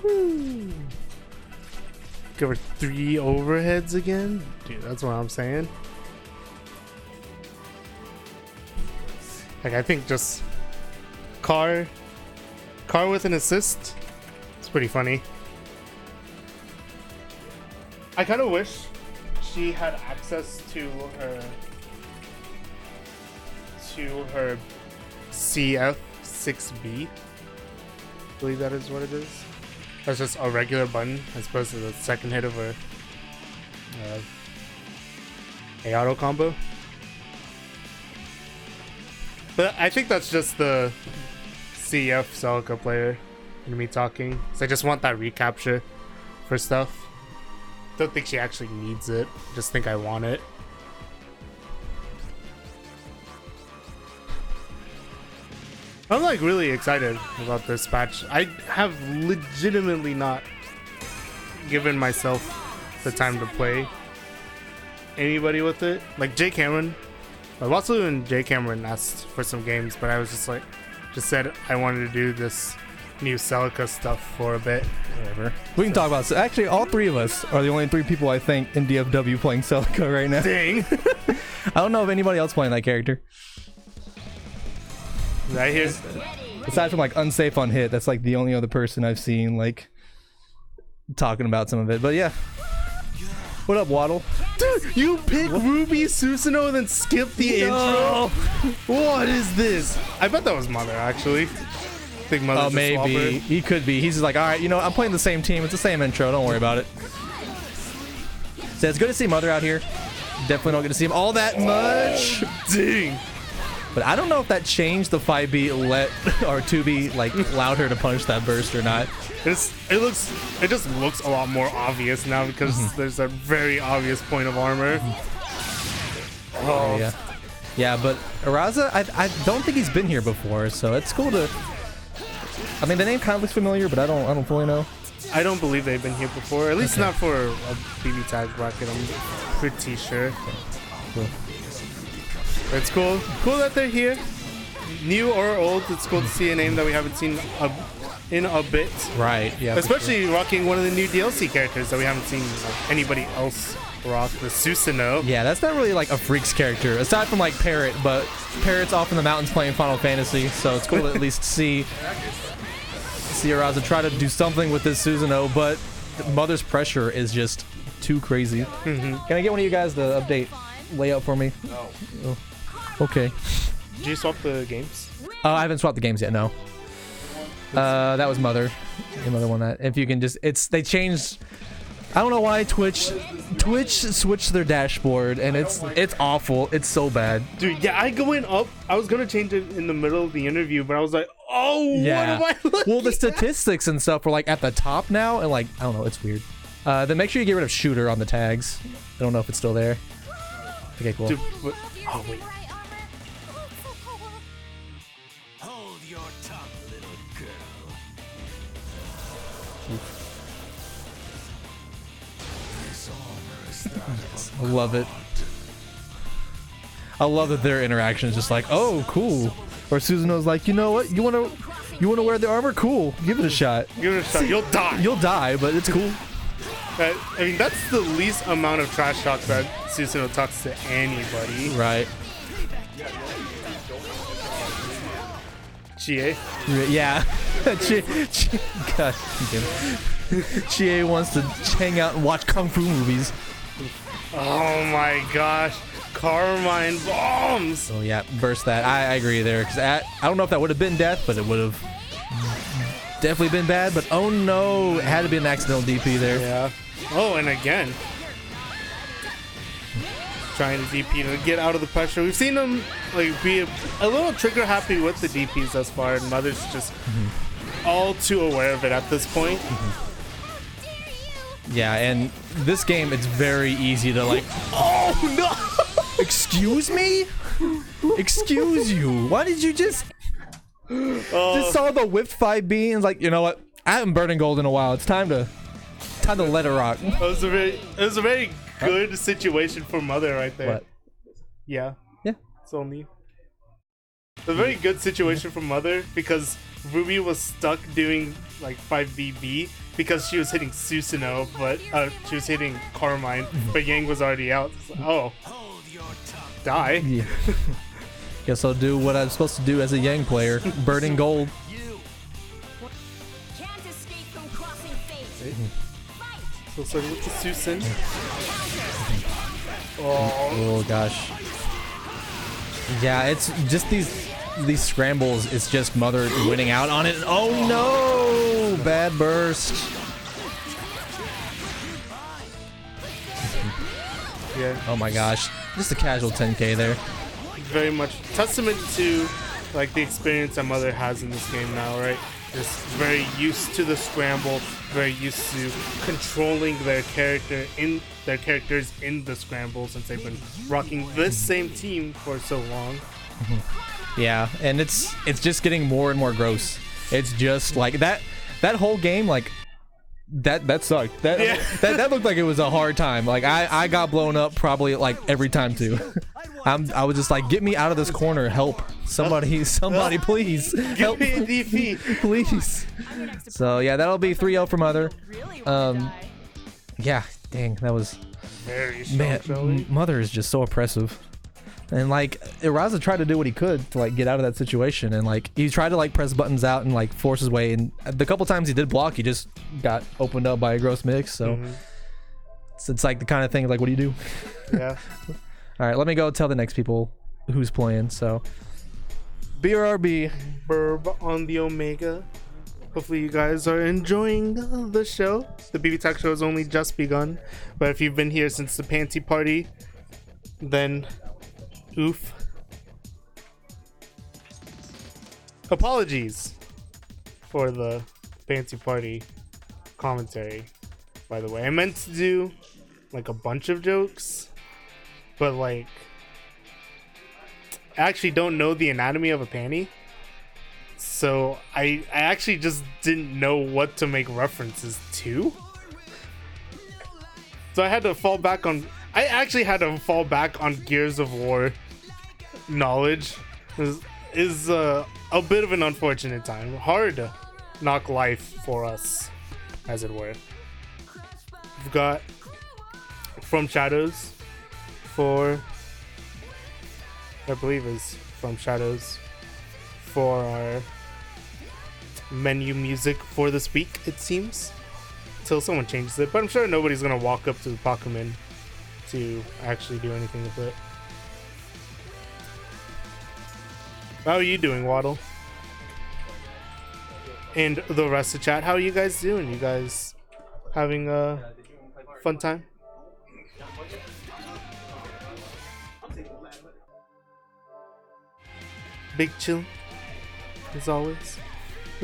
Woo. Give her 3 overheads again? Dude, that's what I'm saying. Like, I think just car with an assist. It's pretty funny. I kind of wish she had access to her CF6B. I believe that is what it is. That's just a regular button as opposed to the second hit of her a auto combo. But I think that's just the CF Celica player and me talking. So I just want that recapture for stuff. Don't think she actually needs it. Just think I want it. I'm like really excited about this patch. I have legitimately not given myself the time to play anybody with it. Like Jay Cameron. I've also when Jay Cameron asked for some games, but I was just said I wanted to do this new Celica stuff for a bit. Whatever. We can talk about it. Actually, all 3 of us are the only 3 people I think in DFW playing Celica right now. Dang. I don't know of anybody else playing that character. Right here. Aside from like Unsafe on Hit, that's like the only other person I've seen like talking about some of it. But yeah. What up, Waddle? Dude, you pick Ruby Susano'o and then skip the intro? What is this? I bet that was Mother, actually. I think Mother just maybe. He could be. He's just like, alright, you know, I'm playing the same team. It's the same intro. Don't worry about it. So it's good to see Mother out here. Definitely don't get to see him all that much. Dang. But I don't know if that changed the 5B let or 2B like allowed her to punish that burst or not. It just looks a lot more obvious now because there's a very obvious point of armor. Oh yeah. But Eraza, I don't think he's been here before, so it's cool to. I mean, the name kind of looks familiar, but I don't fully know. I don't believe they've been here before, at least not for a BBTAG bracket. I'm pretty sure. Cool. It's cool that they're here, new or old. It's cool to see a name that we haven't seen in a bit. Right, yeah. Especially rocking one of the new DLC characters that we haven't seen anybody else rock, the Susano'o. Yeah, that's not really like a Freaks character, aside from like Parrot, but Parrot's off in the mountains playing Final Fantasy, so it's cool to at least see Eraza try to do something with this Susano'o, but Mother's pressure is just too crazy. Can I get one of you guys to update layout for me? No. Oh. Okay. Did you swap the games? I haven't swapped the games yet, no. That was Mother. The Mother won that. If you can just, they changed. I don't know why Twitch switched their dashboard, and it's awful. It's so bad. Dude, yeah, I was gonna change it in the middle of the interview, but I was like, oh, yeah. what am I looking Well, the statistics and stuff were like at the top now, and like, I don't know, it's weird. Then make sure you get rid of shooter on the tags. I don't know if it's still there. Okay, cool. Dude, oh, wait. Hold your tongue, little girl. I love it. I love that their interaction is just like, oh, cool. Or Susano'o's like, you know what? You wanna wear the armor? Cool. Give it a shot. Give it a shot. You'll die. You'll die, but it's cool. I mean, that's the least amount of trash talk that Susano'o talks to anybody. Right. GA? Yeah. God. GA wants to hang out and watch Kung Fu movies. Oh my gosh. Carmine bombs! Oh yeah, burst that. I agree there. Because I don't know if that would have been death, but it would have definitely been bad. But oh no, it had to be an accidental DP there. Yeah. Oh, and again. Trying to DP to get out of the pressure. We've seen him like be a little trigger happy with the DPs thus far, and Mother's just all too aware of it at this point. Yeah, and this game, it's very easy to like, oh no! Excuse me? Excuse you. Why did you just saw the whipped 5B and was like, you know what? I haven't burning gold in a while. It's time to let it rock. It was a very good situation for Mother right there. What? Yeah. Yeah. It's only a very good situation for Mother because Ruby was stuck doing like 5BB because she was hitting Susano'o, but she was hitting Carmine, but Yang was already out. Like, oh, die. Yeah. Guess I'll do what I'm supposed to do as a Yang player. Burning gold. Can't escape from crossing fate. So starting with the Susan. Oh gosh. Yeah, it's just these scrambles. It's just Mother winning out on it. Oh no! Bad burst. Yeah. Oh my gosh. Just a casual 10k there. Very much testament to like the experience that Mother has in this game now, right? Just very used to the scramble, very used to controlling their characters in the scramble since they've been rocking this same team for so long. Yeah, and it's just getting more and more gross. It's just like that whole game, like that sucked. That looked like it was a hard time. Like I got blown up probably like every time too. I was just like, get me out of this corner, help. Somebody please help. Give me a DP. Please. So yeah, that'll be 3-0 for Mother. Yeah, dang, that was Very strong man. showing. Mother is just so oppressive. And like Eraza tried to do what he could to like get out of that situation, and like he tried to like press buttons out and like force his way, and the couple times he did block, he just got opened up by a gross mix. So it's like the kind of thing like, what do you do? Yeah. All right, let me go tell the next people who's playing. So BRB. Burb on the Omega. Hopefully you guys are enjoying the show. The BBTAG show has only just begun, but if you've been here since the Panty Party, then oof. Apologies for the Panty Party commentary, by the way. I meant to do like a bunch of jokes, but like I actually don't know the anatomy of a panty. So I actually just didn't know what to make references to. So I had to fall back on Gears of War knowledge. Is a bit of an unfortunate time. Hard knock life for us, as it were. We've got From Shadows for, I believe is From Shadows for our menu music for this week, it seems. Until someone changes it. But I'm sure nobody's gonna walk up to the Pokemon to actually do anything with it. How are you doing, Waddle? And the rest of chat, how are you guys doing? You guys having a fun time? Big chill, as always.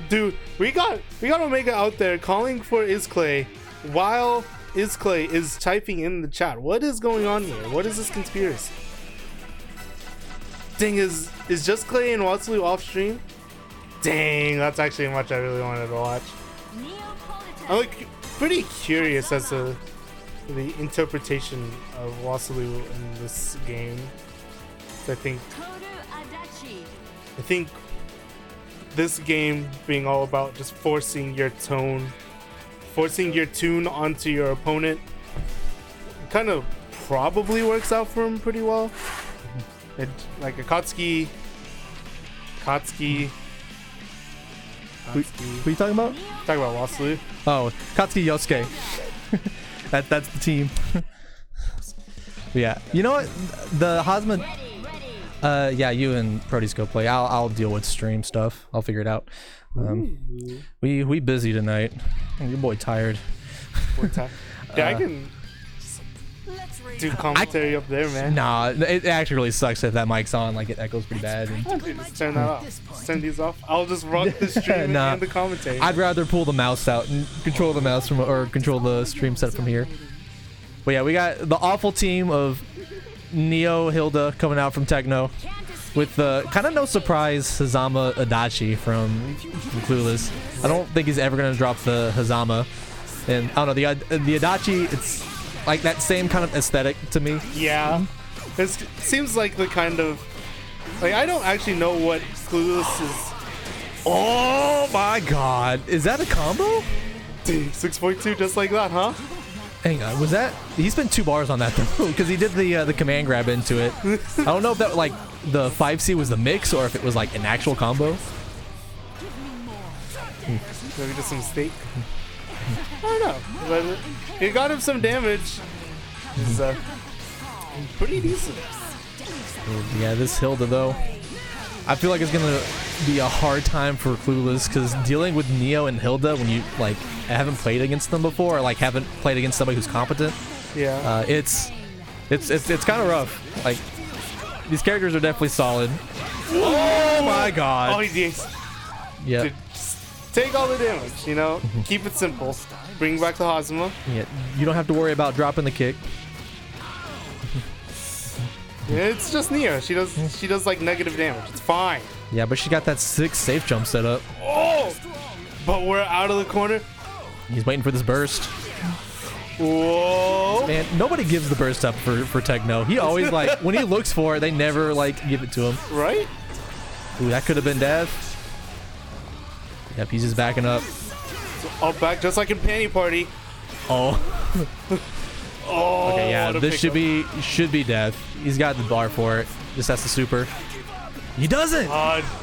Dude, we got Omega out there calling for Klay while Klay is typing in the chat. What is going on here? What is this conspiracy? Dang, is just Klay and Watsulu off stream? Dang, that's actually a match I really wanted to watch. I'm like pretty curious as to the interpretation of Watsulu in this game. I think this game being all about just forcing your tune onto your opponent kind of probably works out for him pretty well. It, like a Kotsky. What are you talking about? Talking about Watsulu. Oh, Katsuki Yosuke. That's the team. Yeah, you know what? The Hazama. Yeah, you and Proteus go play. I'll deal with stream stuff. I'll figure it out. We busy tonight. Your boy tired. Yeah, I can do commentary up there, man. Nah, it actually really sucks if that mic's on. Like it echoes pretty bad. Just turn that off. Just turn these off. I'll just rock the stream Nah. and the commentary. I'd rather pull the mouse out and control the mouse from, or control the stream set from here. But yeah, we got the awful team of Neo, Hilda coming out from Techno, with kind of no surprise Hazama Adachi from Clueless. I don't think he's ever gonna drop the Hazama, and I don't know, the Adachi, it's like that same kind of aesthetic to me. Yeah, it seems like the kind of like I don't actually know what Clueless's Oh my god. Is that a combo? 6.2 just like that, huh? Hang on, was that? He spent 2 bars on that though, because he did the command grab into it. I don't know if that like the 5C was the mix or if it was like an actual combo. Maybe just a mistake. I don't know, but it got him some damage. It's pretty decent. Yeah, this Hilda though, I feel like it's gonna be a hard time for Clueless because dealing with Neo and Hilda when you like haven't played against them before or like haven't played against somebody who's competent, Yeah. it's kind of rough. Like these characters are definitely solid. Oh my god. Oh, he's Yeah. Dude, take all the damage, you know? Keep it simple. Bring back the Hazama. Yeah. You don't have to worry about dropping the kick. It's just Neo. She does like negative damage. It's fine. Yeah, but she got that 6 safe jump set up. Oh! But we're out of the corner. He's waiting for this burst. Whoa! Man, nobody gives the burst up for Techno. He always like when he looks for it, they never like give it to him. Right? Ooh, that could have been death. Yep, he's just backing up. Oh, back just like in Panty Party. Oh. Oh. Okay, yeah, what a this pickup. should be death. He's got the bar for it. Just has the super. He doesn't.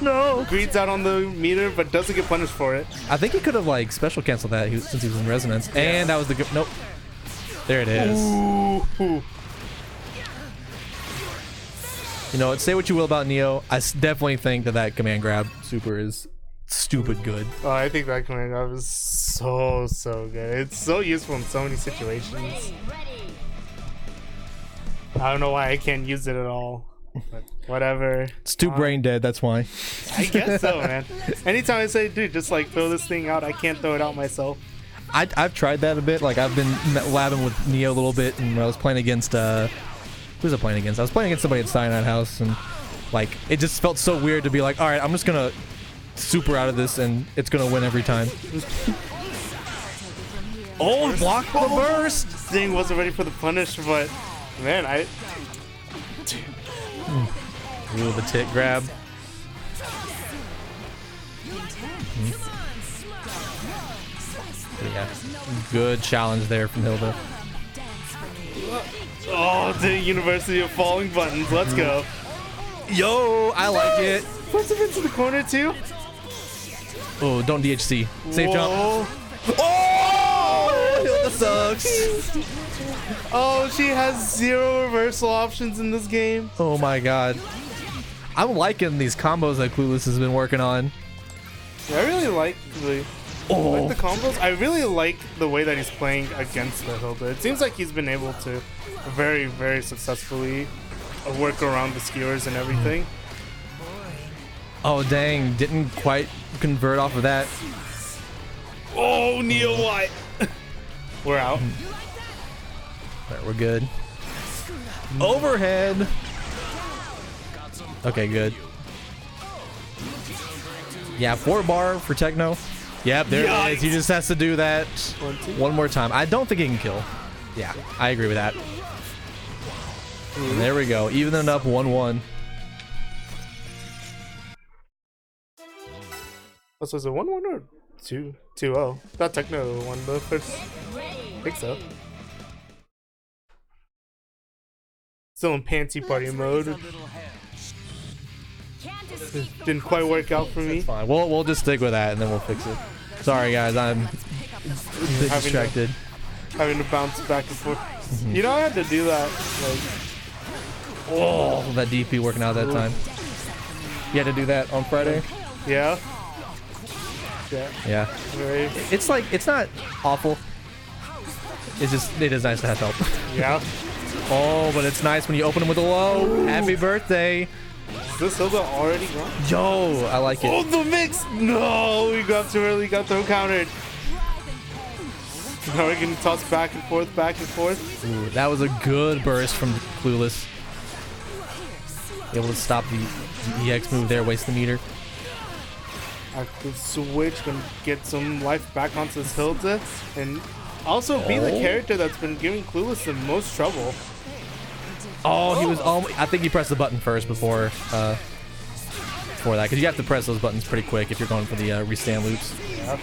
No. Greed's out on the meter, but doesn't get punished for it. I think he could have like special canceled that since he was in resonance. And that was the good. Nope. There it is. Ooh. You know, say what you will about Neo. I definitely think that command grab super is stupid good. Oh, I think that command grab is so good. It's so useful in so many situations. I don't know why I can't use it at all. But whatever. It's too brain dead, that's why. I guess so, man. Anytime I say, dude, just like throw this thing out, I can't throw it out myself. I've tried that a bit. Like I've been labbing with Neo a little bit, and when I was playing against who was I playing against? I was playing against somebody at Cyanide House, and like it just felt so weird to be like, all right, I'm just gonna super out of this, and it's gonna win every time. Oh, block the burst! Thing wasn't ready for the punish, but man, Ooh, the tit grab. Yeah, good challenge there from Hilda. Oh, the University of Falling Buttons. Let's go. Yo, I like it. Puts him into the corner too. Oh, don't DHC. Safe jump. Whoa. Oh, Hilda sucks. Oh, she has 0 reversal options in this game. Oh my god. I'm liking these combos that Clueless has been working on. Yeah, I really like the combos. I really like the way that he's playing against the Hilda. It seems like he's been able to very, very successfully work around the skewers and everything. Oh dang, didn't quite convert off of that. Oh, Neo White. We're out. Alright, we're good. Overhead. Okay, good. Yeah, 4 bar for Techno. Yep, there it is. He just has to do that one more time. I don't think he can kill. Yeah, I agree with that. And there we go. Even it up 1-1. So is it 1-1 or 2-0? Thought Techno won the first. I think so. Still in Panty Party mode. Didn't quite work out for me. Fine. We'll just stick with that and then we'll fix it. Sorry guys, I'm a bit distracted. Having to bounce back and forth. You know, I had to do that. Like, oh, that DP working out that time. You had to do that on Friday? yeah. Yeah. Very, It's like, it's not awful. It is nice to have help. yeah. Oh, but it's nice when you open them with a low. Happy birthday. Is this Hilda already gone? Yo, I like Oh, it. the mix! No, we got too early, got throw countered. Now we're getting tossed back and forth, back and forth. Ooh, that was a good burst from Clueless. Able to stop the EX move there, waste the meter. I could switch, gonna get some life back onto this Hilda, and also be the character that's been giving Clueless the most trouble. Oh, he was almost, I think he pressed the button first before for that, because you have to press those buttons pretty quick if you're going for the restand loops. Yeah.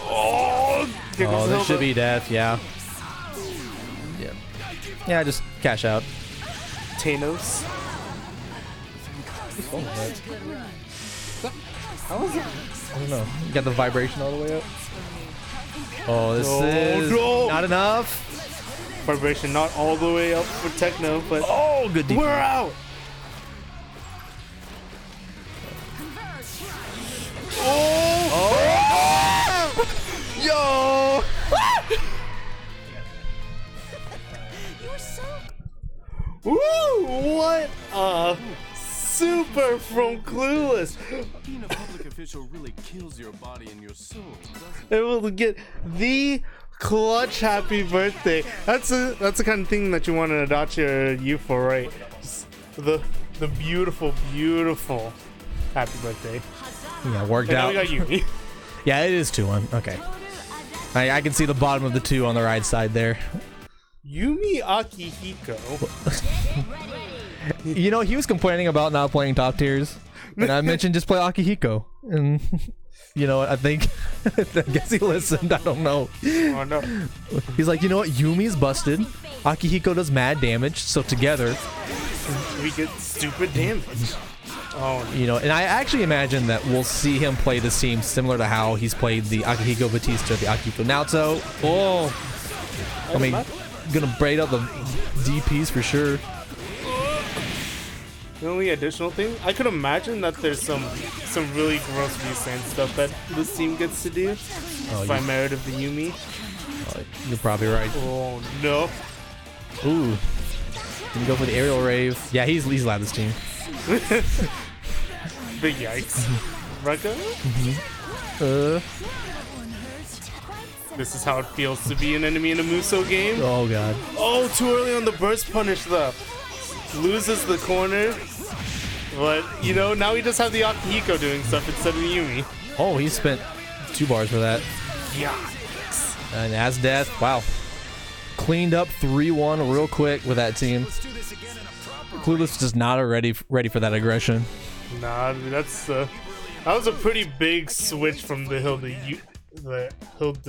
Oh, this should be death, yeah. Yeah. Yeah, just cash out. Thanos. How was it? I don't know. You got the vibration all the way up. Oh, this is no. not enough. Vibration not all the way up for Techno, but Oh, good DP. we're out. Oh! Yo! Woo! What a super from Clueless. Being a public official really kills your body and your soul, doesn't Able to get the clutch happy birthday. That's the kind of thing that you want an Adachi or you for, right? Just the beautiful, beautiful happy birthday. Yeah, worked And now out. we got Yumi. Yeah, it is 2-1. Okay. I can see the bottom of the 2 on the right side there. Yumi Akihiko. You know, he was complaining about not playing top tiers, and I mentioned just play Akihiko, and you know what? I think I guess he listened. I don't know. Oh no. He's like, you know what? Yumi's busted. Akihiko does mad damage, so together, We get stupid damage. Oh no. you know. And I actually imagine that we'll see him play this team similar to how he's played the Akihiko Batista, the Akihiko Naoto. Oh, I mean, gonna braid out the DPs for sure. The only additional thing, I could imagine that there's some really gross resand stuff that this team gets to do. By merit of the Yumi. You're probably right. Oh no. Ooh. Can you go for the aerial rave? Yeah, he's allowed this team. Big yikes. Rucka? This is how it feels to be an enemy in a Muso game. Oh god. Oh, too early on the burst punish though. Loses the corner. But, you know, now we just have the Akihiko doing stuff instead of the Yumi. Oh, he spent 2 bars for that. Yikes. And as death, wow. Cleaned up 3-1 real quick with that team. Clueless just not ready for that aggression. Nah, that was a pretty big switch from the Hilda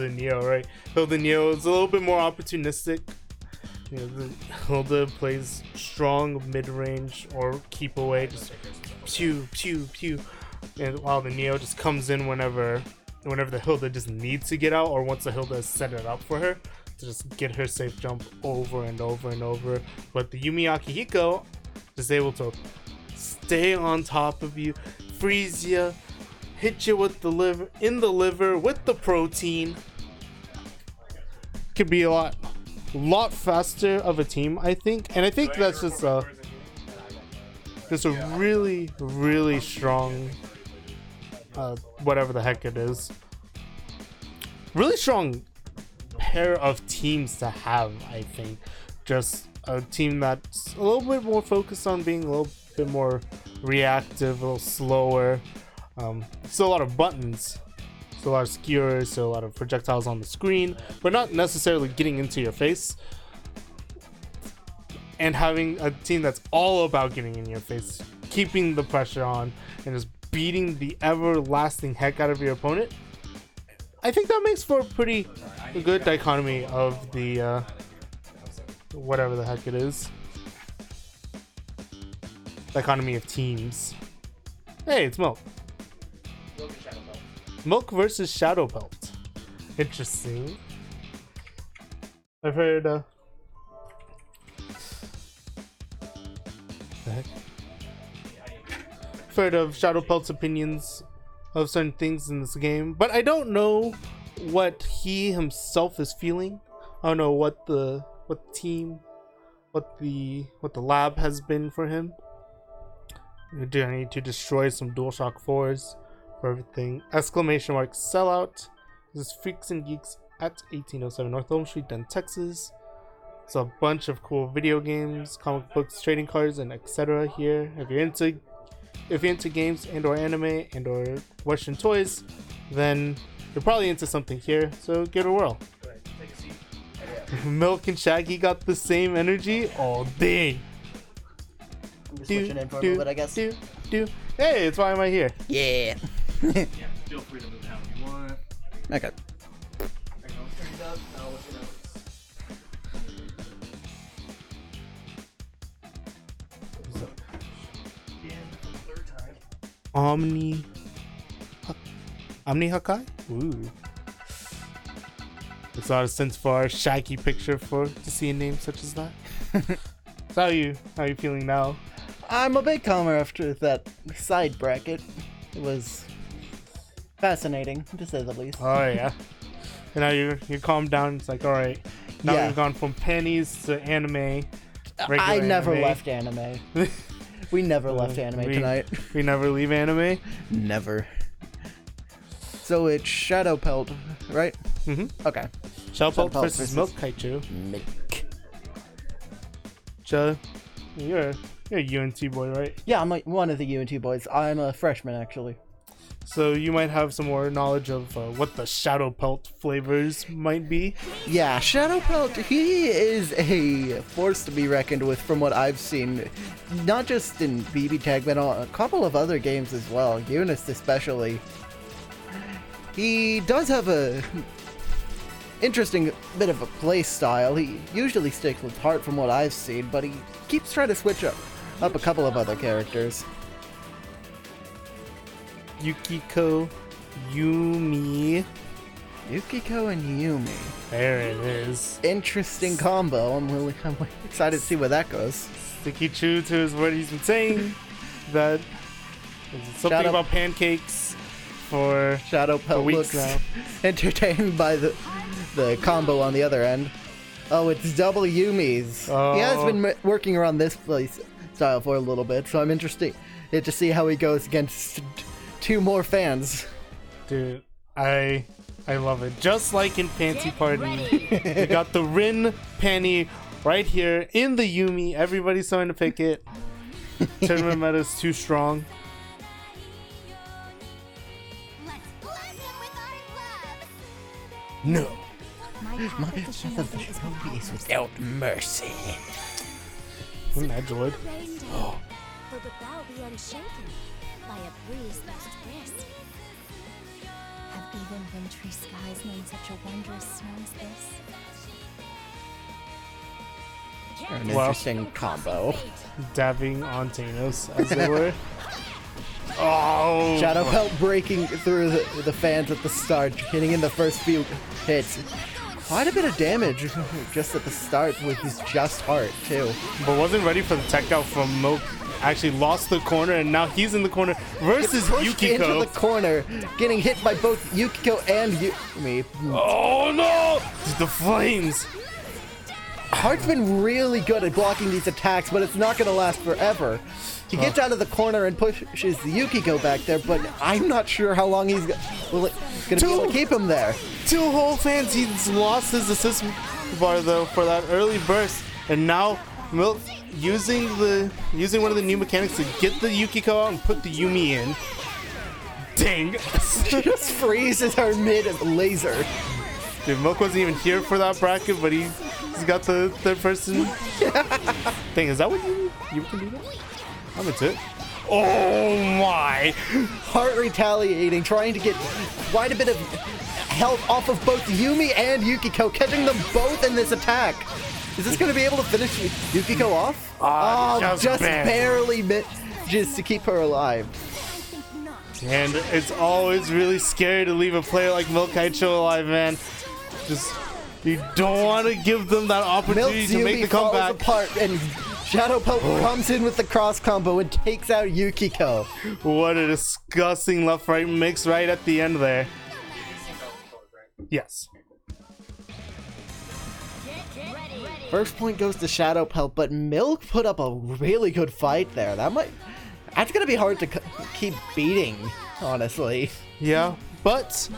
Neo, right? Hilda Neo is a little bit more opportunistic. You know, the Hilda plays strong mid-range or keep away, just pew pew pew, and while the Neo just comes in whenever the Hilda just needs to get out, or once the Hilda has set it up for her to just get her safe jump over and over and over. But the Yumi Akihiko is able to stay on top of you, freeze you, hit you with the liver with the protein. Could be a lot faster of a team, I think, and I think that's just a really, really strong, whatever the heck it is, really strong pair of teams to have. I think just a team that's a little bit more focused on being a little bit more reactive, a little slower. Still a lot of buttons. So a lot of skewers, so a lot of projectiles on the screen, but not necessarily getting into your face. And having a team that's all about getting in your face, keeping the pressure on, and just beating the everlasting heck out of your opponent. I think that makes for a pretty good dichotomy of the whatever the heck it is. Dichotomy of teams. Hey, it's Milk. Milk versus Shadowpelt. Interesting. I've heard the heck? I've heard of Shadowpelt's opinions of certain things in this game, but I don't know what he himself is feeling. I don't know what the lab has been for him. Do I need to destroy some DualShock 4s? For everything. Exclamation mark sellout. This is Freaks and Geeks at 1807 North Elm Street, Denton, Texas. It's a bunch of cool video games, comic books, trading cards, and etc. here. If you're into games and or anime and or Western toys, then you're probably into something here. So give it a whirl. Milk and Shaggy got the same energy all day. I'm just switching in for a little bit, I guess. Hey, it's why am I here? Yeah. Feel free to move down if you want. Okay. Omni Hakai? Ooh. It's not a sense for our shaggy picture to see a name such as that. So how are you feeling now? I'm a bit calmer after that side bracket. It was fascinating, to say the least. Oh yeah. And now you're calmed down. It's like, all right, now Yeah. we've gone from pennies to anime. I regular never anime. left anime. We never left anime tonight. We never leave anime. Never. So it's Shadowpelt, right? Mm-hmm. Okay. Shadowpelt Shadowpelt versus Milk Kaichu. Milk. You're a UNT boy, right? Yeah, I'm like one of the UNT boys. I'm a freshman, actually. So you might have some more knowledge of what the Shadowpelt flavors might be. Yeah, Shadowpelt, he is a force to be reckoned with from what I've seen. Not just in BBTAG, but on a couple of other games as well. Eunice especially. He does have a interesting bit of a play style. He usually sticks with Heart from what I've seen, but he keeps trying to switch up a couple of other characters. Yukiko, Yumi. Yukiko and Yumi. There it is. Interesting combo. I'm excited to see where that goes. Sticky true to his what he's been saying. That something Shadow- about pancakes for Shadowpelt weeks looks now. entertained by the combo on the other end. Oh, it's double Yumi's. Oh. He has been working around this play style for a little bit, so I'm interested to see how he goes against two more fans. Dude, I love it. Just like in Fancy Party, we got the Rin Panty right here in the Yumi. Everybody's starting to pick it. Tournament meta is too strong. Let's bless him with our love. No. My competition is without mercy. Isn't that Droid? For the bow be unshaken by a breeze most brisk. Have even wintry skies known such a wondrous snow as this? An Well- interesting combo. Dabbing on Thanos, as it were. Oh! Shadowpelt breaking through the fans at the start, hitting in the first few hits. Quite a bit of damage just at the start with his just heart, too. But wasn't ready for the tech out from Milk. Actually lost the corner, and now he's in the corner versus Pushed into Yukiko. the corner, getting hit by both Yukiko and Yumi. Oh no! The flames! Heart's been really good at blocking these attacks, but it's not going to last forever. He gets out of the corner and pushes Yukiko back there, but I'm not sure how long he's going to be able to keep him there. Two whole fans. He's lost his assist bar though for that early burst, and now Milk using one of the new mechanics to get the Yukiko out and put the Yumi in. Dang! Just freezes her mid laser. Dude, Milk wasn't even here for that bracket, but he's got the third person thing. Is that what you can do that? I'm into it. Oh my! Heart retaliating, trying to get quite a bit of health off of both Yumi and Yukiko, catching them both in this attack. Is this going to be able to finish Yukiko off? Just barely just to keep her alive. And it's always really scary to leave a player like Milk Kaicho alive, man. Just, you don't want to give them that opportunity Milk's to make Yumi the falls comeback. apart, and Shadowpelt comes in with the cross combo and takes out Yukiko. What a disgusting left-right mix right at the end there. Yes. First point goes to Shadowpelt, but Milk put up a really good fight there. That's gonna be hard to keep beating, honestly. Yeah, but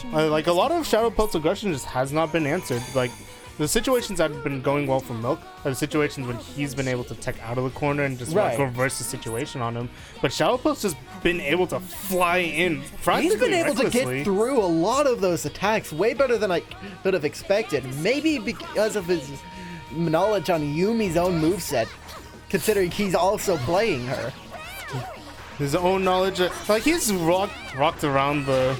like a lot of Shadowpelt's aggression just has not been answered. Like the situations that have been going well for Milk are the situations when he's been able to tech out of the corner and just like, Right. reverse the situation on him. But Shadowpelt's just been able to fly in. He's been able to recklessly. get through a lot of those attacks way better than I could have expected. Maybe because of his knowledge on Yumi's own moveset, considering he's also playing her. his own knowledge. Like he's rocked around the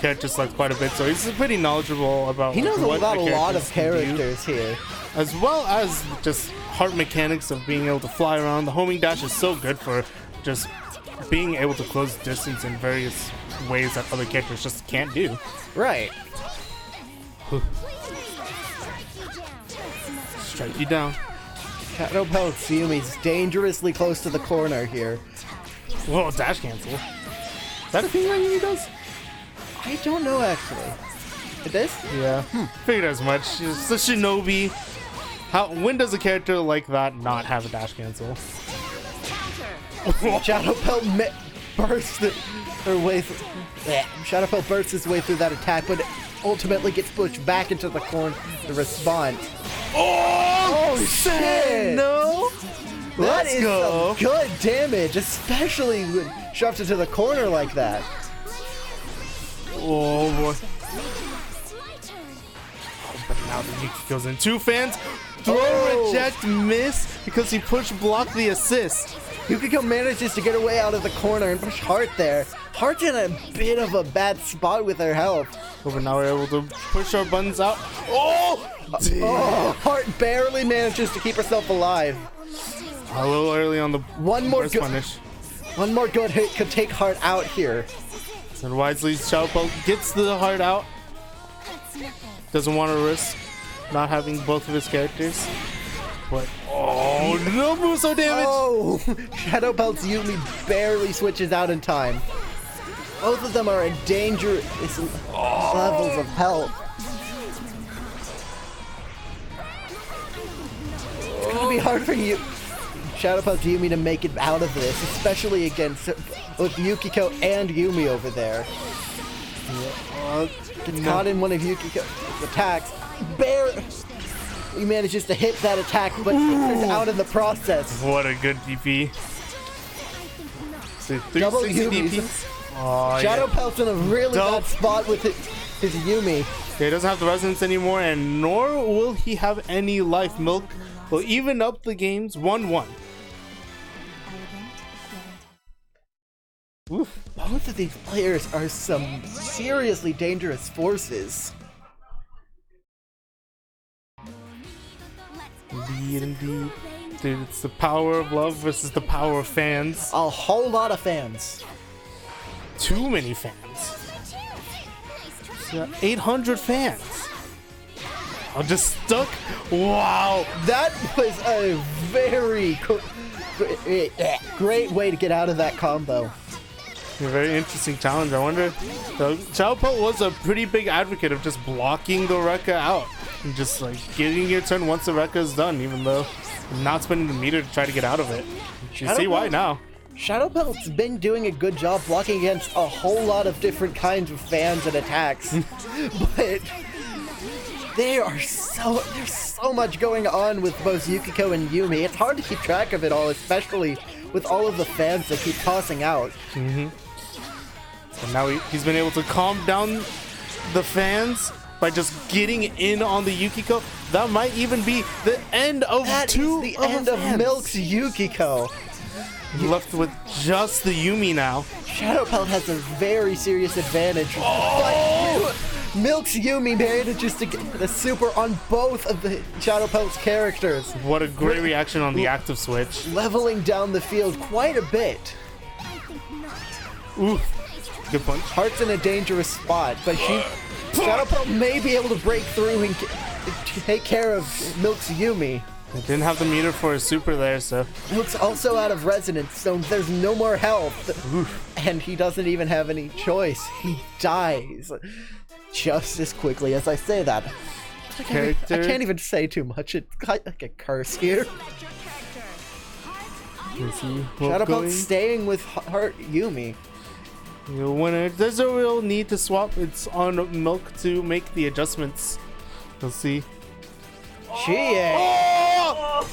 characters like quite a bit, so he's pretty knowledgeable about. He knows what about the a lot of can do, characters here. as well as just heart mechanics of being able to fly around. The homing dash is so good for just being able to close distance in various ways that other characters just can't do. Right. Strike you down. Shadowpelt Yumi's dangerously close to the corner here. Whoa, dash cancel. Is that a thing that Yumi does? I don't know actually. It is? Yeah. Figured as much. It's a shinobi. When does a character like that not have a dash cancel? Shadowpelt bursts her way through. Shadowpelt bursts his way through that attack, but ultimately gets pushed back into the corner to respond. Oh shit! No! That Let's is go. some good damage, especially when shoved into the corner like that. Oh boy. Oh, but now the Yukiko goes in. Two fans. Throw, reject, miss because he push blocked the assist. Yukiko manages to get away out of the corner and push Heart there. Heart's in a bit of a bad spot with her health. Oh, but now we're able to push our buttons out. Oh! Oh, Heart barely manages to keep herself alive. A little early on the One more first good punish. One more good hit could take Heart out here. And wisely, Shadowpelt gets the heart out. Doesn't want to risk not having both of his characters. But, oh, no Muso damage! Oh, Shadowpelt's Yumi barely switches out in time. Both of them are at dangerous levels of health. It's gonna be hard for you, Shadowpelt Yumi, to make it out of this, especially against both Yukiko and Yumi over there. Gets caught in one of Yukiko's attacks. He manages to hit that attack, but gets out in the process. What a good DP. So Double 360 Yumis. DP. Oh, yeah. Shadowpelt's in a really Dope. bad spot with his Yumi. Okay, he doesn't have the resonance anymore, and nor will he have any life. Milk will even up the games 1-1. Oof. Both of these players are some seriously dangerous forces. Indeed. Dude, it's the power of love versus the power of fans. A whole lot of fans. Too many fans. 800 fans. I'm just stuck. Wow. That was a very great way to get out of that combo. A very interesting challenge. I wonder. Shadowpelt was a pretty big advocate of just blocking the Rekka out and just like getting your turn once the Rekka is done, even though not spending the meter to try to get out of it. You see why now. Shadowpelt's been doing a good job blocking against a whole lot of different kinds of fans and attacks, but there's so much going on with both Yukiko and Yumi. It's hard to keep track of it all, especially with all of the fans that keep tossing out. And now he's been able to calm down the fans by just getting in on the Yukiko. That might even be the end of the end of Milk's Yukiko. Left with just the Yumi now. Shadowpelt has a very serious advantage, but Milk's Yumi manages to get the super on both of the Shadowpelt's characters. What a great reaction on the active switch. Leveling down the field quite a bit. Ooh, good punch. Heart's in a dangerous spot, but Shadowpelt may be able to break through and take care of Milk's Yumi. He didn't have the meter for his super there, so. Milk's also out of resonance, so there's no more health. And he doesn't even have any choice. He dies just as quickly as I say that. I can't even say too much. It's like a curse here. Shadowpelt's staying with Heart Yumi. When there's a real need to swap, it's on Milk to make the adjustments. We'll see.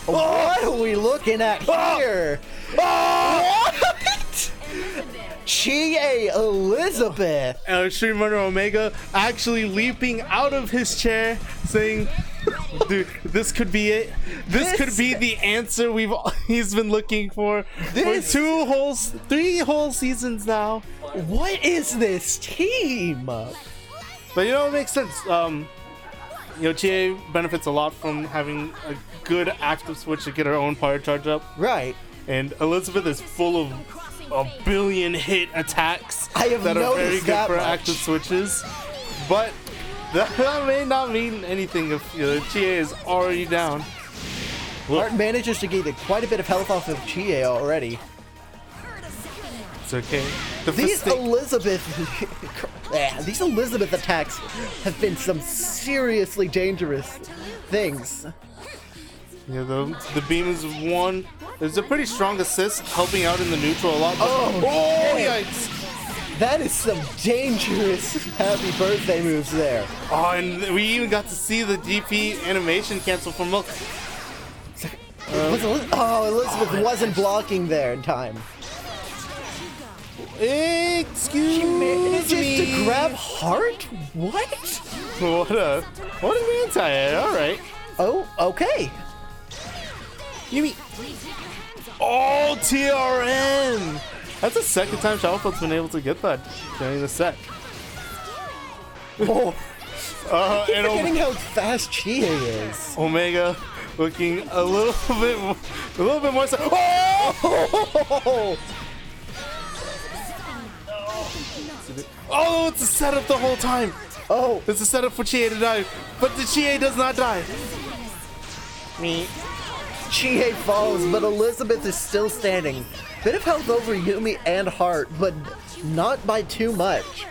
What are we looking at here? What? Chie Elizabeth. Extreme Runner Omega actually leaping out of his chair, saying, Dude, this could be it. This could be the answer he's been looking for three whole seasons now. What is this team? But you know, it makes sense. Chie benefits a lot from having a good active switch to get her own power charge up. Right. And Elizabeth is full of a billion hit attacks that are very good for active switches. But that may not mean anything if Chie is already down. Hart manages to gain quite a bit of health off of Chie already. It's okay. These Elizabeth attacks have been some seriously dangerous things. Yeah, the beam is one. There's a pretty strong assist helping out in the neutral a lot. Oh, yikes! That is some dangerous happy birthday moves there. Oh, and we even got to see the DP animation cancel from Milk. Elizabeth wasn't blocking there in time. Excuse She manages me. to grab Hart? What? What a anti-air. All right. Oh, okay. Yumi. Oh, TRN. That's the second time Shadowpelt's been able to get that during the set. Oh. And Forgetting how fast Chie is. Omega looking a little bit more. Oh! Oh, it's a setup the whole time. Oh, It's a setup for Chie to die, but the Chie does not die. Me. Chie falls, but Elizabeth is still standing. Bit of health over Yumi and Hart, but not by too much.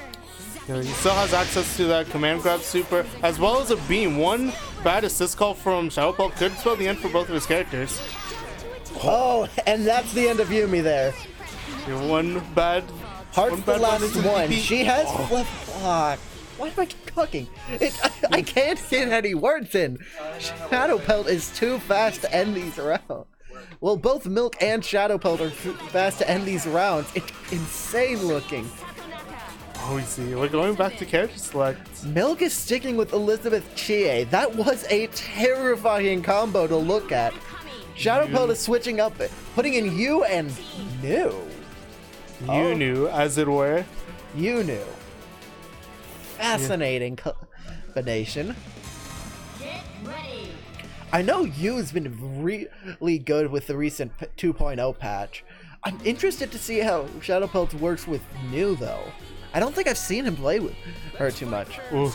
He still has access to that command grab super, as well as a beam. One bad assist call from Shadowpelt could spell the end for both of his characters. Oh, and that's the end of Yumi there. One bad. Hart's the last into the one. DP. She has flip block. Why do I keep talking? I can't get any words in. Shadowpelt is too fast to end these rounds. Well, both Milk and Shadowpelt are fast to end these rounds. It's insane looking. Oh, we see. We're going back to character select. Milk is sticking with Elizabeth Chie. That was a terrifying combo to look at. Shadowpelt is switching up, putting in you and New. You knew, as it were. You knew. Fascinating combination. I know you has been really good with the recent 2.0 patch. I'm interested to see how Shadowpelt works with New though. I don't think I've seen him play with her too much. Ooh.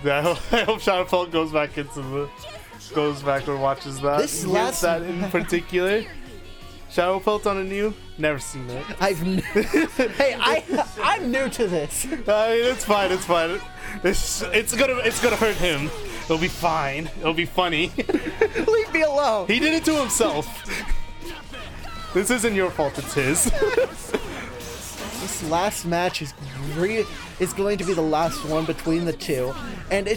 I hope Shadowpelt goes back and watches that. This last that in particular. Shadowpelt on a new? Never seen it. I'm new to this. It's fine. It's fine. It's gonna hurt him. It'll be fine. It'll be funny. Leave me alone. He did it to himself. This isn't your fault. It's his. This last match is going to be the last one between the two, and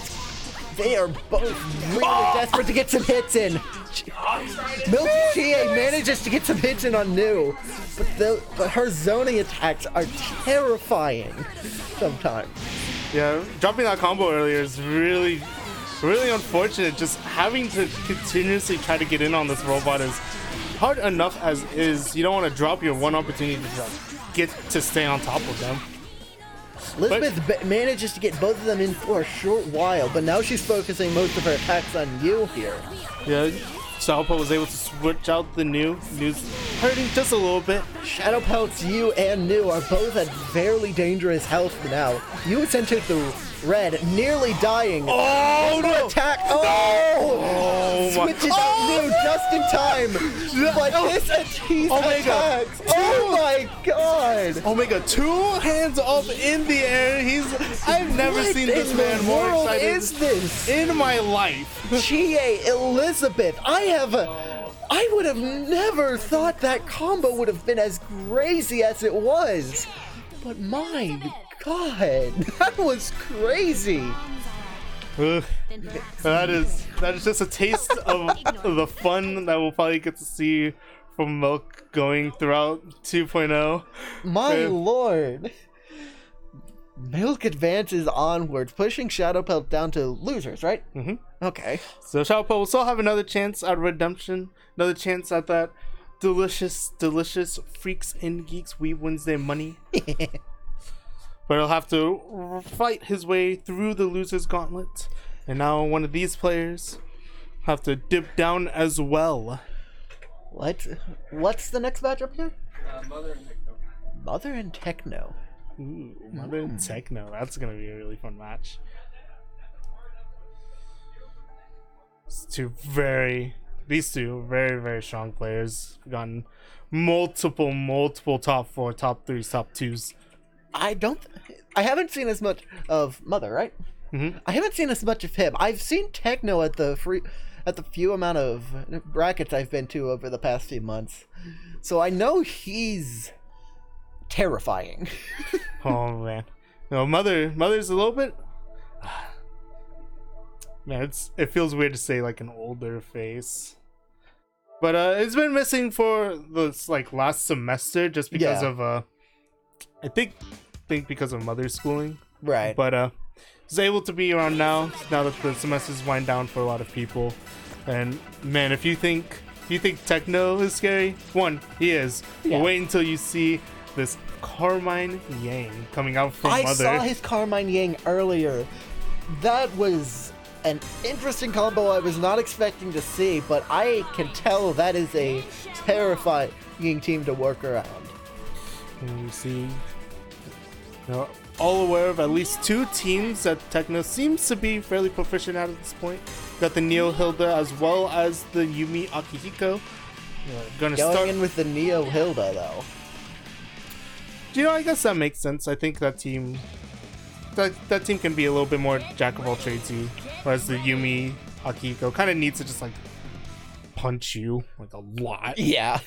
they are both really desperate to get some hits in. Milk Chie manages to get some hits in on New, but her zoning attacks are terrifying sometimes. Yeah, dropping that combo earlier is really unfortunate. Just having to continuously try to get in on this robot is hard enough as is. You don't want to drop your one opportunity to get to stay on top of them. Elizabeth manages to get both of them in for a short while, but now she's focusing most of her attacks on you here. Yeah, Shadowpelt was able to switch out the New's hurting just a little bit. Shadowpelt's you and New are both at fairly dangerous health now. You sent to the red, nearly dying. Oh no! Attack! Oh my! Switches out New just in time. But this attacks. Oh my god! Omega, 2 hands up in the air. I've never seen this man more excited. What is this? In my life. Chie, Elizabeth, I would have never thought that combo would have been as crazy as it was. But my god, that was crazy. That is just a taste of the fun that we'll probably get to see from Milk going throughout 2.0. My lord. Milk advances onwards, pushing Shadowpelt down to losers, right? Mm-hmm. Okay. So Shadowpelt will still have another chance at redemption, another chance at that delicious Freaks and Geeks Weeb Wednesday money. But he'll have to fight his way through the losers gauntlet. And now one of these players have to dip down as well. What's the next matchup here? Mother and Techno. Mother and Techno. Ooh, Mother and Techno. That's going to be a really fun match. These two very, very strong players. Gotten multiple top 4, top 3s, top 2s. I haven't seen as much of Mother, right? Mm-hmm. I haven't seen as much of him. I've seen Techno at the few amount of brackets I've been to over the past few months. So I know he's terrifying. Oh man. No, Mother's a little bit man, it feels weird to say like an older face. But it's been missing for this like last semester just because of I think because of Mother's schooling. Right. But he's able to be around now that the semesters wind down for a lot of people. And man, if you think Techno is scary, one, he is. Yeah. Wait until you see this Carmine Yang coming out from I Mother. saw his Carmine Yang earlier. That was an interesting combo I was not expecting to see, but I can tell that is a terrifying team to work around. And you see, all aware of at least 2 teams that Techno seems to be fairly proficient at this point. Got the Neo Hilda as well as the Yumi Akihiko. Going in with the Neo Hilda though. I guess that makes sense. I think that team can be a little bit more jack of all tradesy, whereas the Yumi Akihiko kind of needs to just like punch you like a lot. Yeah.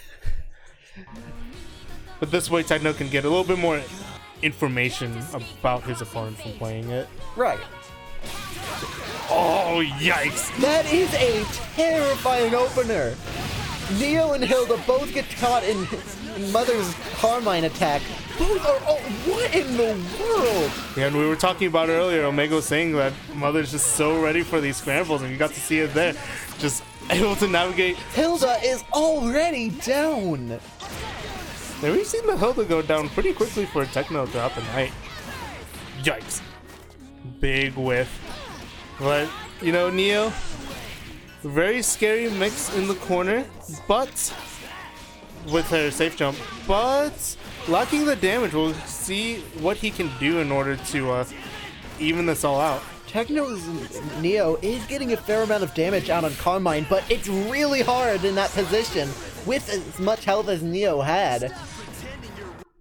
But this way Techno can get a little bit more information about his opponent from playing it. Right. Oh, yikes. That is a terrifying opener. Neo and Hilda both get caught in Mother's Carmine attack. Both are, what in the world? Yeah, and we were talking about it earlier. Omega was saying that Mother's just so ready for these scrambles, and you got to see it there. Just able to navigate. Hilda is already down. Yeah, we've seen the Hilda go down pretty quickly for Techno throughout the night. Yikes. Big whiff. But, Neo, very scary mix in the corner, but with her safe jump, but lacking the damage. We'll see what he can do in order to even this all out. Techno's Neo is getting a fair amount of damage out on Carmine, but it's really hard in that position with as much health as Neo had.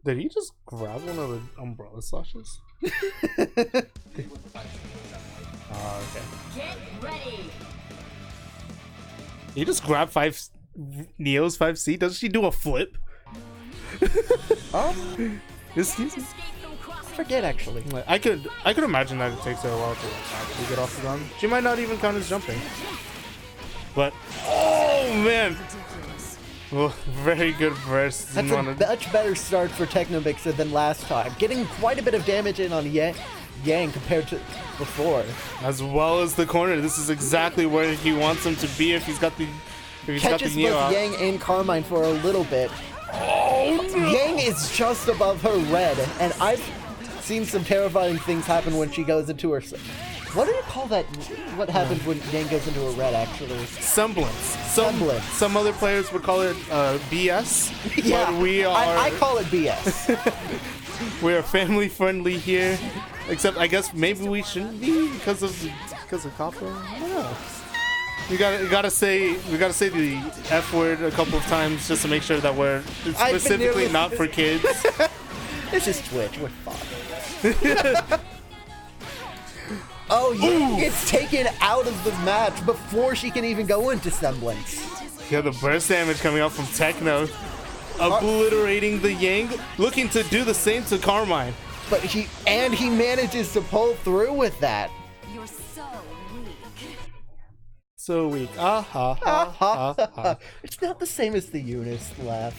Did he just grab one of the umbrella slashes? Oh, okay. Get ready. He just grabbed Neo's 5C. Doesn't she do a flip? Excuse me. Forget actually. I could imagine that it takes her a while to actually get off the ground. She might not even count as jumping. But oh man, well, very good burst. That's a much better start for TECHNOMIXER than last time. Getting quite a bit of damage in on Yang compared to before. As well as the corner. This is exactly where he wants him to be if he's got the Catches both Neo Yang and Carmine for a little bit. Oh no! Yang is just above her red, and I've seen some terrifying things happen when she goes into her. What do you call that? What happens when Yang goes into her red? Actually, semblance. Semblance. Some other players would call it BS. Yeah, but we are. I call it BS. We are family friendly here, except I guess maybe we shouldn't be because of copper. I don't know. We gotta say the F word a couple of times just to make sure that we're specifically not for kids. This is Twitch. We're fine. Oh, Yang gets taken out of the match before she can even go into Semblance. Yeah, the burst damage coming out from Techno, obliterating the Yang, looking to do the same to Carmine. But he manages to pull through with that. You're so weak. so weak. Ah ha ha ha ha. It's not the same as the Eunice laugh.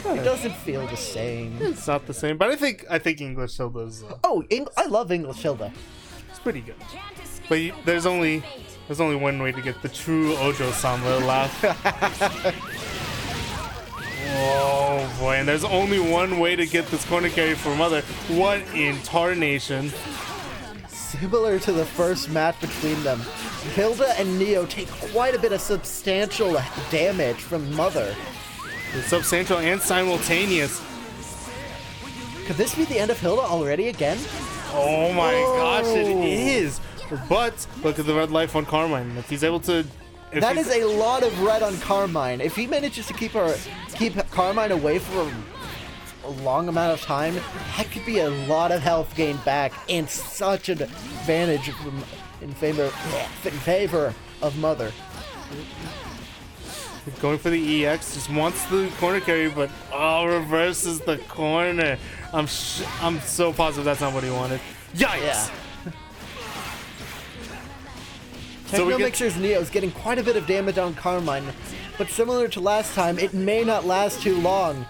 It doesn't feel the same. It's not the same, but I think English Hilda's Oh, I love English Hilda. it's pretty good. But there's only one way to get the true Ojo-sama laugh. Oh boy, and there's only one way to get this corner carry for Mother. What in tarnation? Similar to the first match between them, Hilda and Neo take quite a bit of substantial damage from Mother. It's substantial and simultaneous. Could this be the end of Hilda already again? Oh my gosh, it is. But look at the red life on Carmine. If he's able to... That is a lot of red on Carmine. If he manages to keep Carmine away for a long amount of time, that could be a lot of health gained back and such an advantage in favor of Mother. Going for the EX, just wants the corner carry, but reverses the corner. I'm so positive that's not what he wanted. Yikes! Yeah. So TECHNOMIXER's Neo is getting quite a bit of damage on Carmine, but similar to last time, it may not last too long.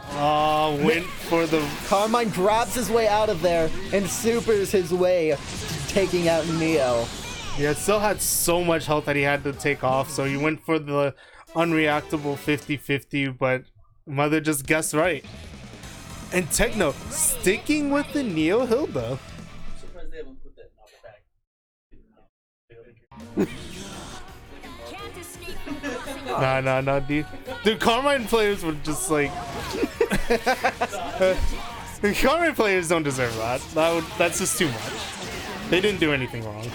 Went for the... Carmine grabs his way out of there and supers his way to taking out Neo. Yeah, still had so much health that he had to take off, so he went for the unreactable 50-50, but Mother just guessed right. And Techno sticking with the Neo Hilda. Surprised they haven't put that in the bag. Nah, dude, Carmine players would just like... Carmine players don't deserve that. That's just too much. They didn't do anything wrong.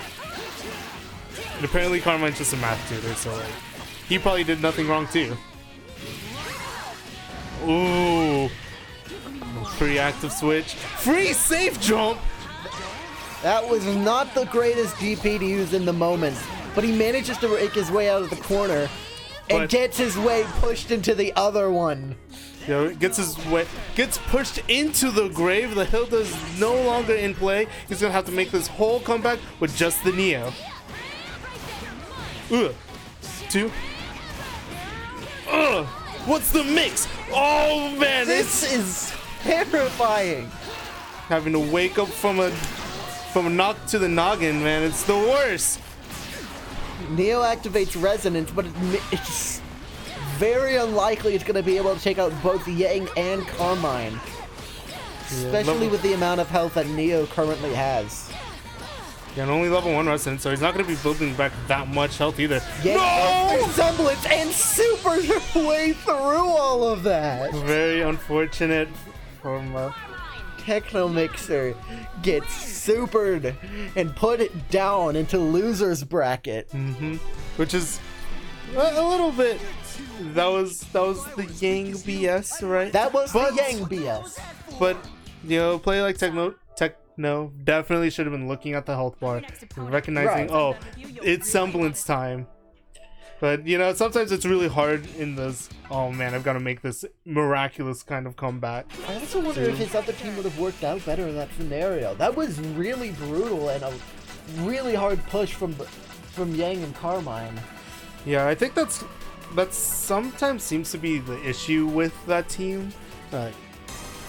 And apparently Carmine's just a math tutor, so like, he probably did nothing wrong too. Ooh. Free active switch. Free safe jump! That was not the greatest GP to use in the moment, but he manages to rake his way out of the corner and gets his way pushed into the other one. You know, gets pushed into the grave. The Hilda's no longer in play. He's gonna have to make this whole comeback with just the Neo. Two. What's the mix? Oh man, This is terrifying. Having to wake up from a knock to the noggin, man. It's the worst. Neo activates Resonance, but it's very unlikely it's going to be able to take out both Yang and Carmine. Especially with the amount of health that Neo currently has. Yeah, and only level 1 Resonance, so he's not going to be building back that much health either. Yang Resemblance and supers her way through all of that. Very unfortunate for TECHNOMIXER gets supered and put it down into loser's bracket. which is a little bit. That was the Yang BS, right? That was the Yang BS. But you know, play like Techno definitely should have been looking at the health bar and recognizing, oh, it's semblance time. But you know, sometimes it's really hard in this. Oh man, I've got to make this miraculous kind of comeback. I also wonder if his other team would have worked out better in that scenario. That was really brutal and a really hard push from Yang and Carmine. Yeah, I think that sometimes seems to be the issue with that team.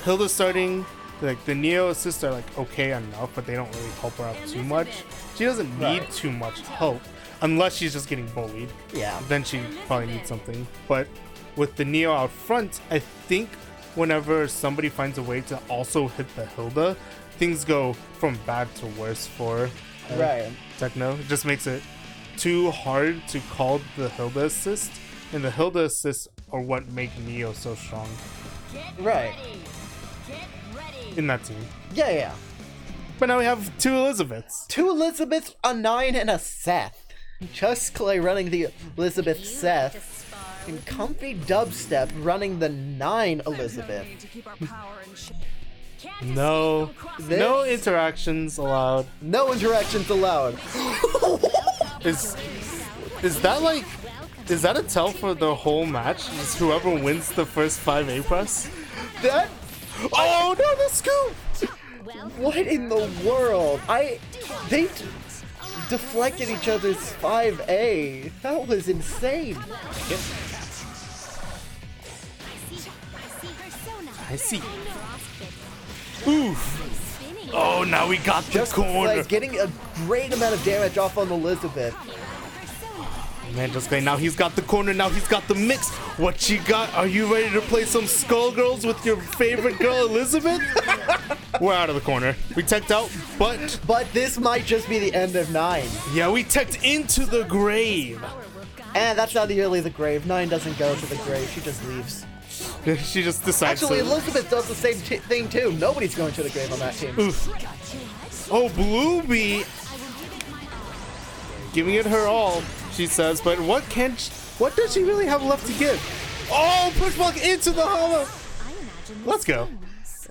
Hilda starting, like the Neo assists are like okay enough, but they don't really help her out too much. She doesn't need too much help. Unless she's just getting bullied. Yeah. Then she probably needs something. But with the Neo out front, I think whenever somebody finds a way to also hit the Hilda, things go from bad to worse for Techno. It just makes it too hard to call the Hilda assist. And the Hilda assists are what make Neo so strong. Right. In that team. Yeah. But now we have two Elizabeths. Two Elizabeths, a 9, and a Seth. Just Klay running the Elizabeth Seth, and Comfy Dubstep running the 9 Elizabeth. No interactions allowed. No interactions allowed. Is that a tell for the whole match? Just whoever wins the first 5 A press? Oh no, the scoop! What in the world? deflected each other's 5A. That was insane. I see. Oof. Oh, now we got the corner. Like getting a great amount of damage off on Elizabeth. Man, just Klay. Now he's got the corner. Now he's got the mix. What you got? Are you ready to play some Skullgirls with your favorite girl, Elizabeth? We're out of the corner. We teched out, But this might just be the end of 9. yeah, we teched into the grave. And that's not really the grave. 9 doesn't go to the grave. She just leaves. She just decides. Actually, to... Elizabeth does the same thing too. Nobody's going to the grave on that team. Oof. Oh, Bluebee. Giving it her all, she says. But what does she really have left to give? Oh, push block into the hollow. Let's go.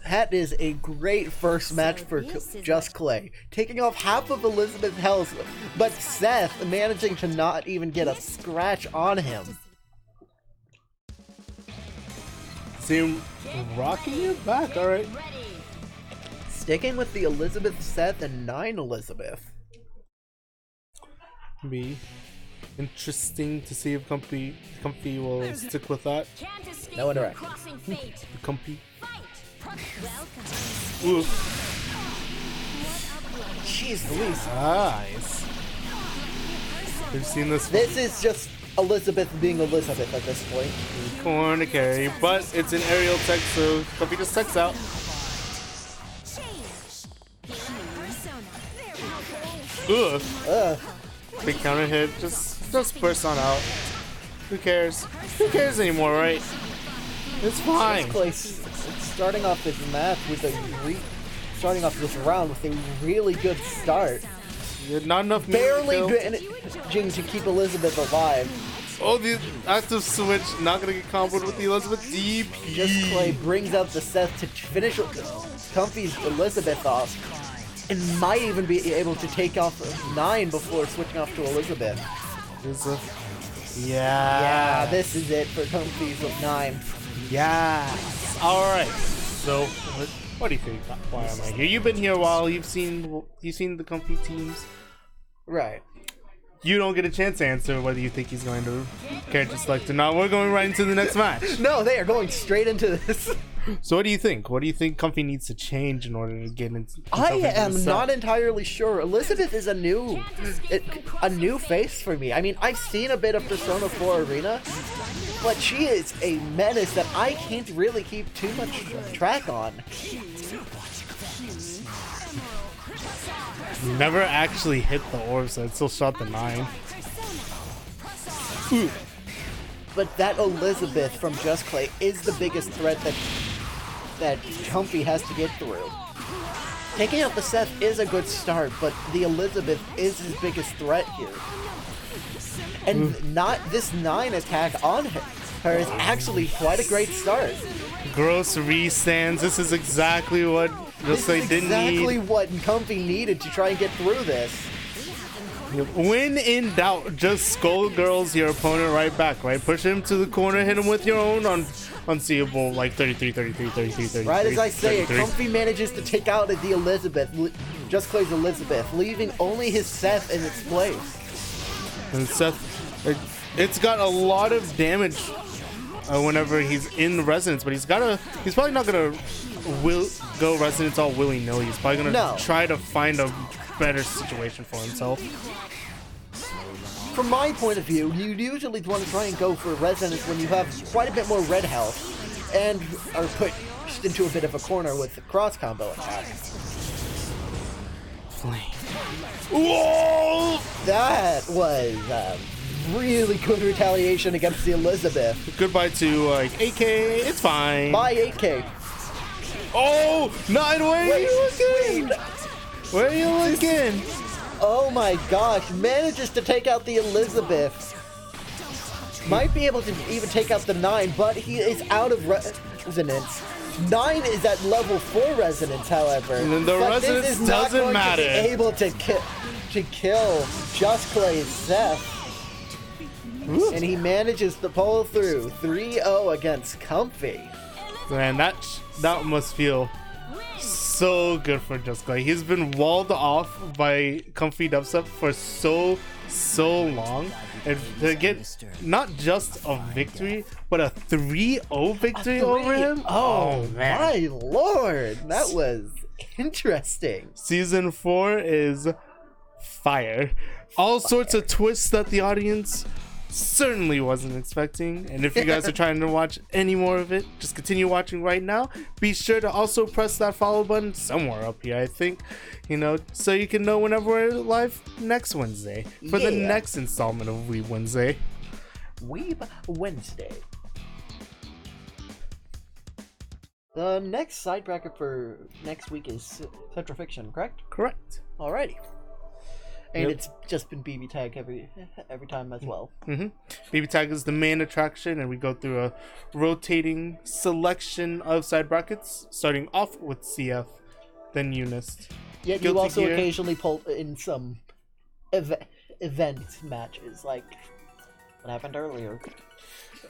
That is a great first match for Just Klay. Taking off half of Elizabeth's health, but Seth managing to not even get a scratch on him. See him rocking it back. All right. Sticking with the Elizabeth Seth and 9 Elizabeth. Be interesting to see if Comfy will stick with that. No interaction. Comfy. Ooh. Jeez Louise. Nice. We've seen this. This is just Elizabeth being Elizabeth at this point. Corner carry, but it's an aerial tech, so Comfy just techs out. Ugh. Big counter hit, just burst on out. Who cares? Who cares anymore, right? It's fine. Klay starting off this match with starting off this round with a really good start. Not enough. Barely managing to keep Elizabeth alive. Oh, the active switch, not gonna get comboed with the Elizabeth DP. Just Klay brings out the Seth to finish Comfy's Elizabeth off, and might even be able to take off 9 before switching off to Elizabeth. Yeah, this is it for Comfy's with 9. Yeah. All right. So, what do you think? Why am I here? You've been here a while. You've seen the Comfy teams. Right. You don't get a chance to answer whether you think he's going to character select or not. We're going right into the next match. No, they are going straight into this. So what do you think? What do you think Comfy needs to change in order to get into? I am not entirely sure. Elizabeth is a new face for me. I mean, I've seen a bit of Persona 4 Arena, but she is a menace that I can't really keep too much track on. Never actually hit the orb, so it still shot the 9. Ooh. But that Elizabeth from Just Klay is the biggest threat that Comfy has to get through. Taking out the Seth is a good start, but the Elizabeth is his biggest threat here. And this 9 attack on her is actually quite a great start. Gross restands. This is exactly what Just Klay didn't need. Exactly what Comfy needed to try and get through this. When in doubt, just Skullgirls your opponent right back, right? Push him to the corner, hit him with your own unseeable, like 33, 33, 33, 33. Right as I say it, 33. Comfy manages to take out the Elizabeth, Just Klay's Elizabeth, leaving only his Seth in its place. And Seth, it's got a lot of damage whenever he's in Resonance, but he's probably not gonna go Resonance all willy-nilly. He's probably gonna try to find a better situation for himself. From my point of view, you usually want to try and go for Resonance when you have quite a bit more red health and are put into a bit of a corner with the cross combo attack. Flame. Whoa! That was really good retaliation against the Elizabeth. Goodbye to like 8K. It's fine. Bye 8K. Oh, 9 way. Where are you looking? Oh my gosh, manages to take out the Elizabeth. Might be able to even take out the 9, but he is out of resonance. 9 is at level 4 resonance, however. And then the but resonance this is not doesn't going matter. To be able to kill Just Klay's Seth. Ooh. And he manages to pull through 3-0 against Comfy. Man, that must feel so so good for Just Klay. He's been walled off by Comfy Dubstep for so long, and to get not just a victory, but a 3-0 victory over him. Oh man. my lord, that was interesting. Season 4 is fire. All sorts of twists that the audience certainly wasn't expecting. And if you guys are trying to watch any more of it, just continue watching right now. Be sure to also press that follow button somewhere up here, I think, so you can know whenever we're live next Wednesday for the next installment of Weeb Wednesday. Weeb Wednesday. The next side bracket for next week is Central Fiction, correct? Correct. Alrighty. And Yep. it's just been BBTAG every time as well. BBTAG is the main attraction, and we go through a rotating selection of side brackets, starting off with CF, then Eunice. Yet Guilty you also Gear. occasionally pull in some event matches, like what happened earlier.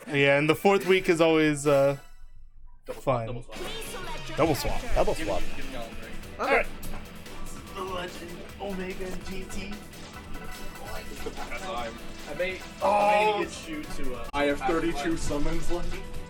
Yeah, and the fourth week is always fun. Double swap. Double swap. Alright. The legend Omega GT. I may get you to. I have 32 summons left.